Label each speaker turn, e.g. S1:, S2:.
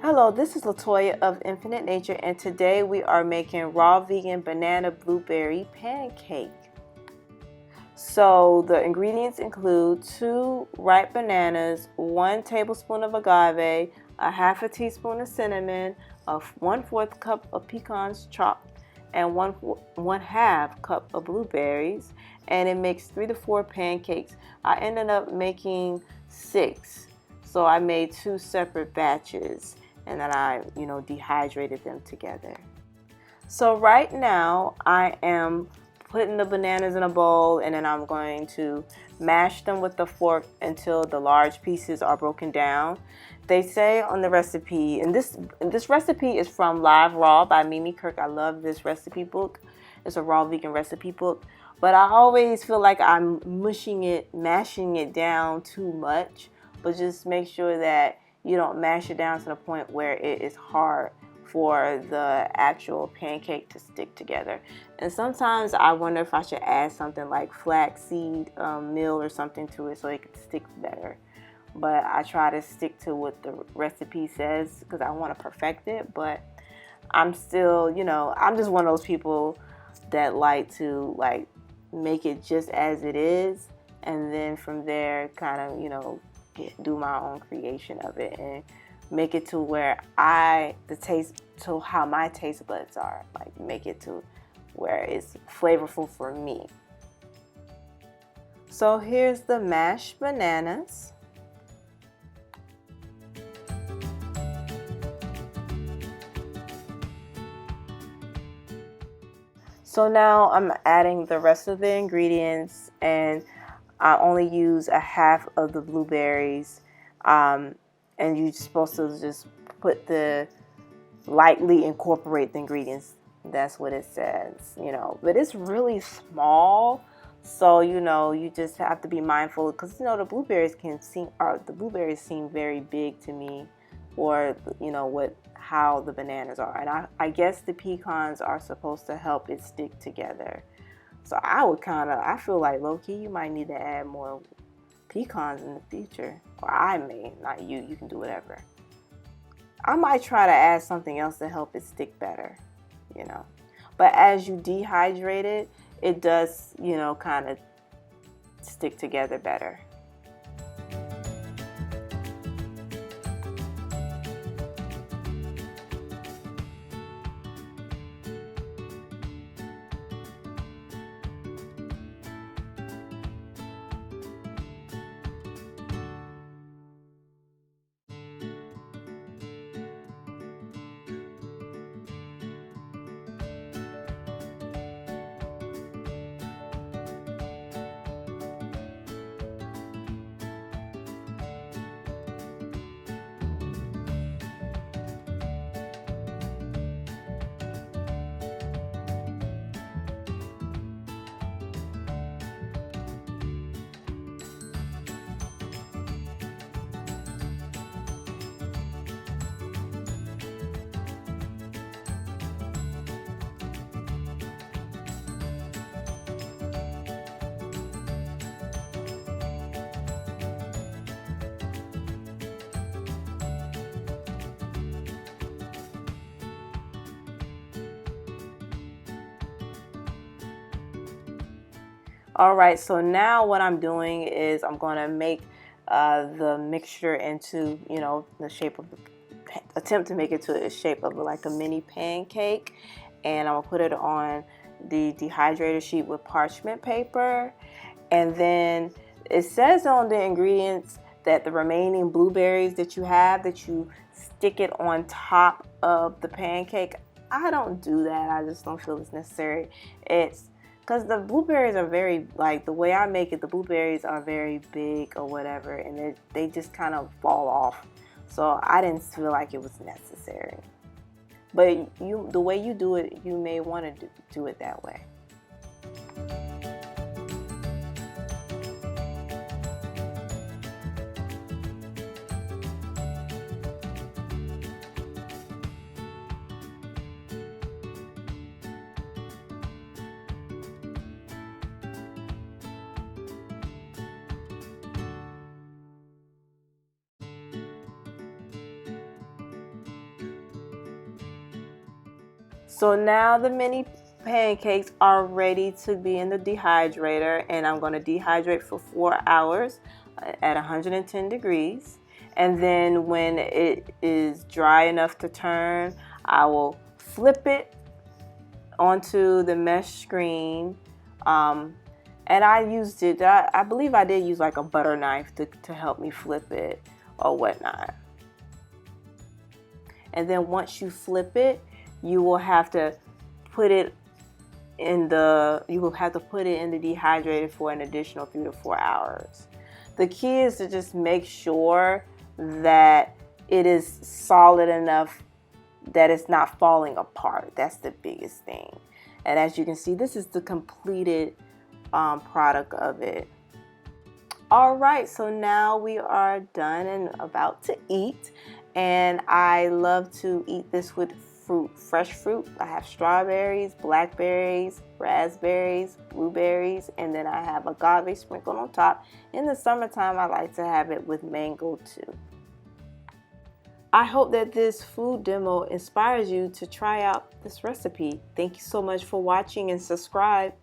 S1: Hello, this is Latoya of Infinite Nature, and today we are making raw vegan banana blueberry pancake. So the ingredients include 2 ripe bananas, 1 tablespoon of agave, a half a teaspoon of cinnamon, a 1/4 cup of pecans chopped, and 1/2 cup of blueberries, and it makes 3 to 4 pancakes. I ended up making 6, so I made 2 separate batches, and then I dehydrated them together. So right now I am putting the bananas in a bowl, and then I'm going to mash them with the fork until the large pieces are broken down. They say on the recipe, and this recipe is from Live Raw by Mimi Kirk. I love this recipe book. It's a raw vegan recipe book. But I always feel like I'm mashing it down too much. But just make sure that you don't mash it down to the point where it is hard for the actual pancake to stick together. And sometimes I wonder if I should add something like flaxseed meal or something to it so it can stick better. But I try to stick to what the recipe says because I want to perfect it. But I'm still, I'm just one of those people that like to make it just as it is, and then from there kind of, do my own creation of it and make it to where how my taste buds are, make it to where it's flavorful for me. So here's the mashed bananas. So now I'm adding the rest of the ingredients, and I only use a half of the blueberries. And you're supposed to just lightly incorporate the ingredients. That's what it says, but it's really small. So, you just have to be mindful because, the blueberries seem very big to me, or, how the bananas are. And I guess the pecans are supposed to help it stick together. So I feel like low-key you might need to add more pecans in the future. Or I may, not you. You can do whatever. I might try to add something else to help it stick better, But as you dehydrate it, it does, kind of stick together better. All right, so now what I'm doing is I'm going to make the mixture into, the shape of attempt to make it to the shape of like a mini pancake. And I'm going to put it on the dehydrator sheet with parchment paper. And then it says on the ingredients that the remaining blueberries that you have, that you stick it on top of the pancake. I don't do that. I just don't feel it's necessary. It's because the blueberries are very, the way I make it, the blueberries are very big or whatever, and they just kind of fall off. So I didn't feel like it was necessary. But the way you do it, you may want to do it that way. So now the mini pancakes are ready to be in the dehydrator, and I'm going to dehydrate for 4 hours at 110 degrees. And then when it is dry enough to turn, I will flip it onto the mesh screen. And I used it, I believe I did use like a butter knife to help me flip it or whatnot. And then once you flip it, you will have to put it in the dehydrator for an additional 3 to 4 hours. The key is to just make sure that it is solid enough that it's not falling apart. That's the biggest thing. And as you can see, this is the completed product of it. All right, so now we are done and about to eat. And I love to eat this with fruit, fresh fruit. I have strawberries, blackberries, raspberries, blueberries, and then I have agave sprinkled on top. In the summertime, I like to have it with mango too. I hope that this food demo inspires you to try out this recipe. Thank you so much for watching and subscribe.